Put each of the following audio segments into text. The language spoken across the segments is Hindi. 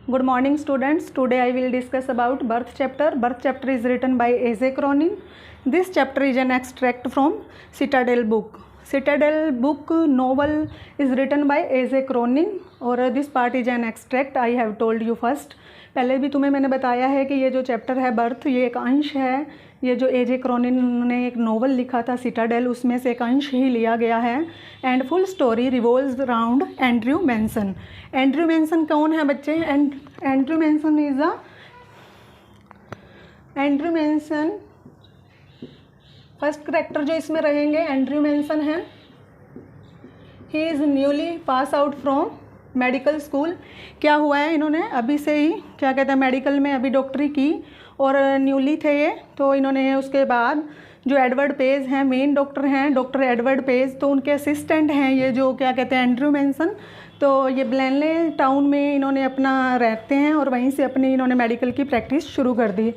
Good morning students. Today I will discuss about birth chapter. Birth chapter is written by A.J. Cronin. This chapter is an extract from Citadel book. Citadel book novel is written by A.J. Cronin और this part is an extract. I have told you first. पहले भी तुम्हें मैंने बताया है कि ये जो चैप्टर है बर्थ ये एक अंश है. ये जो A.J. क्रोनिन ने एक नोवेल लिखा था सिटाडेल उसमें से एक अंश ही लिया गया है. And full story revolves around Andrew Manson. Andrew Manson कौन है बच्चे? Andrew Manson is Andrew Manson first character जो इसमें रहेंगे एंड्रयू मैनसन है. He is newly pass out from medical school. क्या हुआ है, इन्होंने अभी से ही क्या कहते हैं मेडिकल में अभी डॉक्टरी की और न्यूली थे ये. तो इन्होंने उसके बाद जो एडवर्ड पेज हैं मेन डॉक्टर हैं, डॉक्टर एडवर्ड पेज, तो उनके असिस्टेंट हैं ये जो क्या कहते हैं एंड्रयू मैनसन. तो ये ब्लेनले टाउन में इन्होंने अपना रहते हैं और वहीं से अपनी इन्होंने मेडिकल की प्रैक्टिस शुरू कर दी.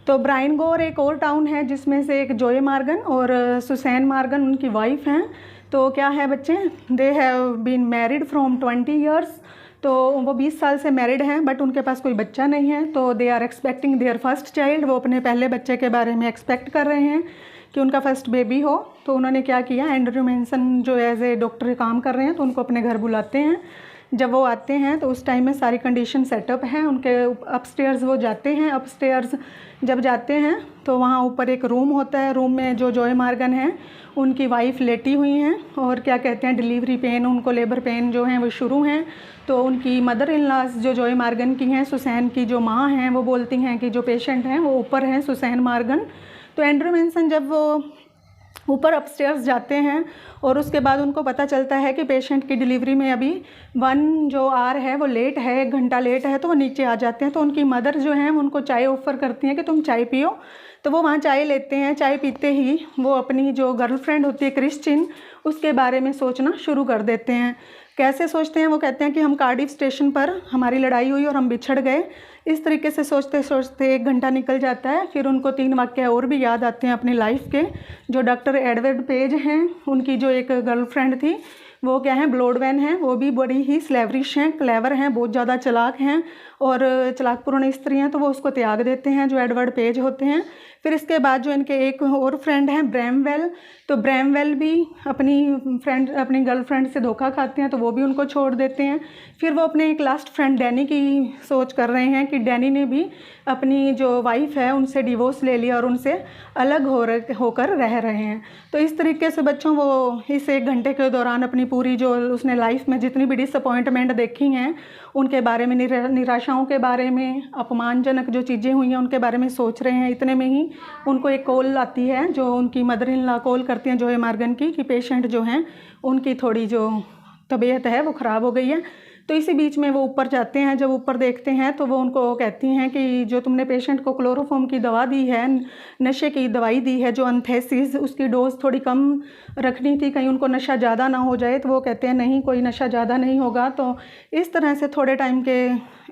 तो ब्राइन गोर एक और टाउन है जिसमें से एक जोए मार्गन और सुसैन मार्गन उनकी वाइफ हैं. तो क्या है बच्चे, they have been married from 20 years. तो वो 20 साल से मैरिड हैं बट उनके पास कोई बच्चा नहीं है. तो they are expecting their first child. वो अपने पहले बच्चे के बारे में एक्सपेक्ट कर रहे हैं कि उनका फर्स्ट बेबी हो. तो उन्होंने क्या किया, एंड्रयू मैनसन जो एज ए डॉक्टर काम कर रहे हैं तो उनको अपने घर बुलाते हैं. जब वो आते हैं तो उस टाइम में सारी कंडीशन सेटअप हैं उनके. अपस्टेयर्स वो जाते हैं. अपस्टेयर्स जब जाते हैं तो वहाँ ऊपर एक रूम होता है. रूम में जो जोए मार्गन हैं उनकी वाइफ लेटी हुई हैं और क्या कहते हैं डिलीवरी पेन, उनको लेबर पेन जो हैं वो शुरू हैं. तो उनकी मदर इन लॉज जो जोए मार्गन की हैं, सुसैन की जो माँ हैं, वो बोलती हैं कि जो पेशेंट हैं वो ऊपर हैं, सुसैन मार्गन. तो एंड्रयू मैनसन जब वो ऊपर अपस्टेयर्स जाते हैं और उसके बाद उनको पता चलता है कि पेशेंट की डिलीवरी में अभी 1 जो आवर है वो लेट है, 1 घंटा लेट है. तो वो नीचे आ जाते हैं. तो उनकी मदर जो हैं उनको चाय ऑफ़र करती हैं कि तुम चाय पियो. तो वो वहाँ चाय लेते हैं. चाय पीते ही वो अपनी जो गर्लफ्रेंड होती है क्रिश्चिन, उसके बारे में सोचना शुरू कर देते हैं. कैसे सोचते हैं, वो कहते हैं कि हम कार्डिफ स्टेशन पर हमारी लड़ाई हुई और हम बिछड़ गए. इस तरीके से सोचते सोचते 1 घंटा निकल जाता है. फिर उनको 3 वाक़ये और भी याद आते हैं अपनी लाइफ के. जो डॉक्टर एडवर्ड पेज हैं उनकी जो एक गर्लफ्रेंड थी वो क्या है ब्लॉडवैन हैं. वो भी बड़ी ही स्लेवरिश हैं, क्लेवर हैं, बहुत ज़्यादा चालाक हैं और चालाकपूर्ण स्त्री हैं. तो वो उसको त्याग देते हैं जो एडवर्ड पेज होते हैं. फिर इसके बाद जो इनके एक और फ्रेंड हैं ब्रैमवेल. तो ब्रैमवेल भी अपनी गर्लफ्रेंड से धोखा खाते हैं तो वो भी उनको छोड़ देते हैं. फिर वो अपने एक लास्ट फ्रेंड डैनी की सोच कर रहे हैं कि डैनी ने भी अपनी जो वाइफ है उनसे डिवोर्स ले लिया और उनसे अलग होकर रह रहे हैं. तो इस तरीके से बच्चों वो इस 1 घंटे के दौरान अपनी पूरी जो उसने लाइफ में जितनी भी डिसअपॉइंटमेंट देखी हैं उनके बारे में, निराशाओं के बारे में, अपमानजनक जो चीज़ें हुई हैं उनके बारे में सोच रहे हैं. इतने में ही उनको एक कॉल आती है जो उनकी मदर इन लॉ कॉल करती हैं जोए मार्गन की कि पेशेंट जो हैं उनकी थोड़ी जो तबीयत है वो ख़राब हो गई है. तो इसी बीच में वो ऊपर जाते हैं. जब ऊपर देखते हैं तो वो उनको कहती हैं कि जो तुमने पेशेंट को क्लोरोफॉर्म की दवा दी है, नशे की दवाई दी है जो एंथेसिस, उसकी डोज थोड़ी कम रखनी थी, कहीं उनको नशा ज़्यादा ना हो जाए. तो वो कहते हैं नहीं, कोई नशा ज़्यादा नहीं होगा. तो इस तरह से थोड़े टाइम के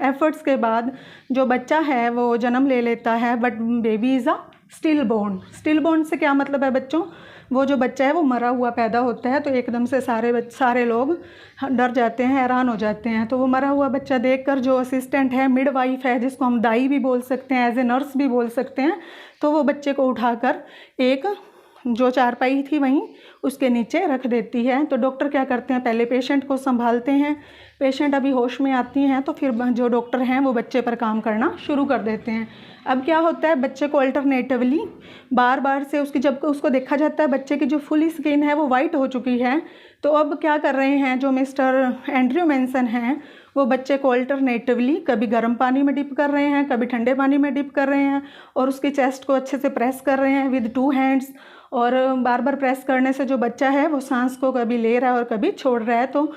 एफर्ट्स के बाद जो बच्चा है वो जन्म ले लेता है. But baby is a stillborn. Stillborn से क्या मतलब है बच्चों, वो जो बच्चा है वो मरा हुआ पैदा होता है. तो एकदम से सारे लोग डर जाते हैं, हैरान हो जाते हैं. तो वो मरा हुआ बच्चा देखकर जो असिस्टेंट है, मिडवाइफ है, जिसको हम दाई भी बोल सकते हैं, एज ए नर्स भी बोल सकते हैं, तो वो बच्चे को उठाकर एक जो चारपाई थी वहीं उसके नीचे रख देती है. तो डॉक्टर क्या करते हैं, पहले पेशेंट को संभालते हैं. पेशेंट अभी होश में आती हैं तो फिर जो डॉक्टर हैं वो बच्चे पर काम करना शुरू कर देते हैं. अब क्या होता है, बच्चे को अल्टरनेटिवली बार बार से जब उसको देखा जाता है बच्चे की जो फुल स्किन है वो वाइट हो चुकी है. तो अब क्या कर रहे हैं जो मिस्टर एंड्रयू मैनसन हैं वो बच्चे को अल्टरनेटिवली कभी गर्म पानी में डिप कर रहे हैं, कभी ठंडे पानी में डिप कर रहे हैं और उसकी चेस्ट को अच्छे से प्रेस कर रहे हैं विद 2 हैंड्स. और बार बार प्रेस करने से जो बच्चा है वो सांस को कभी ले रहा है और कभी छोड़ रहा है. तो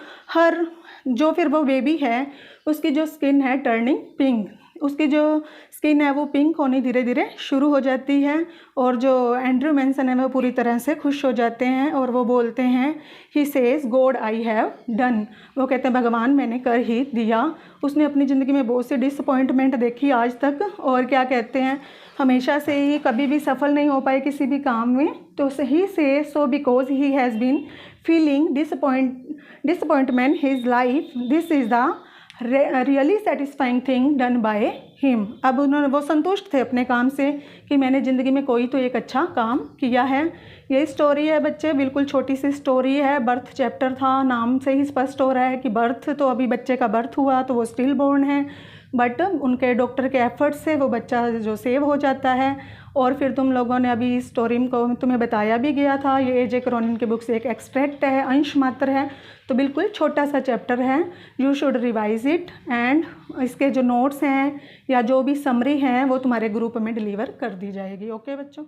जो फिर वो बेबी है उसकी जो स्किन है टर्निंग पिंक, उसकी जो स्किन है वो पिंक होनी धीरे धीरे शुरू हो जाती है. और जो एंड्रयू मैनसन है वो पूरी तरह से खुश हो जाते हैं और वो बोलते हैं he says God I have done. वो कहते हैं भगवान मैंने कर ही दिया. उसने अपनी ज़िंदगी में बहुत सी डिसअपॉइंटमेंट देखी आज तक और क्या कहते हैं हमेशा से ही कभी भी सफल नहीं हो पाए किसी भी काम में. तो ही से so because he has been feeling disappointment his life, this is the really satisfying thing done by him. अब उन्होंने वो संतुष्ट थे अपने काम से कि मैंने ज़िंदगी में कोई तो एक अच्छा काम किया है। ये स्टोरी है बच्चे, बिल्कुल छोटी सी स्टोरी है। बर्थ चैप्टर था, नाम से ही स्पष्ट हो रहा है कि बर्थ तो अभी बच्चे का बर्थ हुआ तो वो स्टिल बोर्न है, बट उनके डॉक्टर के एफर्ट्स से वो बच्चा जो सेव हो जाता है। और फिर तुम लोगों ने अभी इस स्टोरी को तुम्हें बताया भी गया था, ये ए.जे. क्रॉनिन की बुक से एक एक्सट्रैक्ट है, अंश मात्र है, तो बिल्कुल छोटा सा चैप्टर है। You should revise it and इसके जो नोट्स हैं या जो भी समरी हैं वो तुम्हारे ग्रुप में डिलीवर कर दी जाएगी। ओके बच्चों।